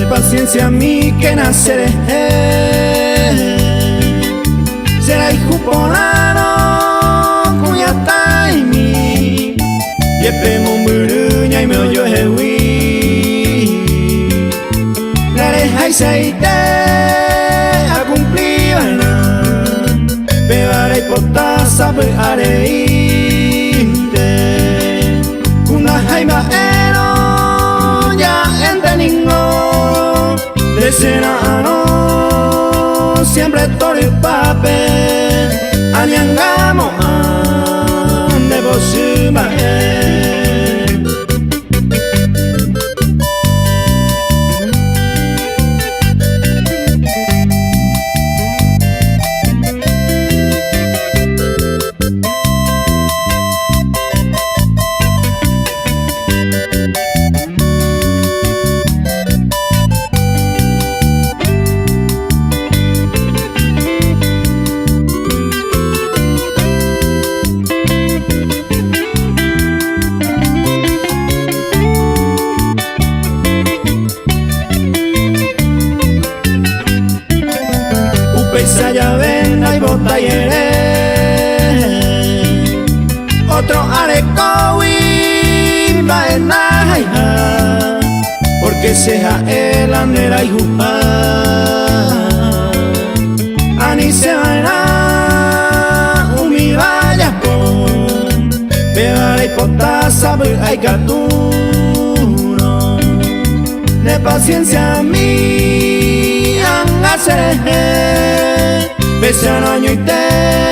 paciencia a mí que naceré. Será hijo polano cuñata y mi yepe mumburuña y me oyo hewi la deja y seite a cumplir bebaré potasa be areinte kuna jaima ero ya enteningo desena ano siempre todo el papel aniangamo ande bosuma ya venga y bota y otro areco y vaina porque sea el andera y jupa ani se vaina umi vaya con pegar y potasa hay caturo de paciencia a mí angase Besano año y te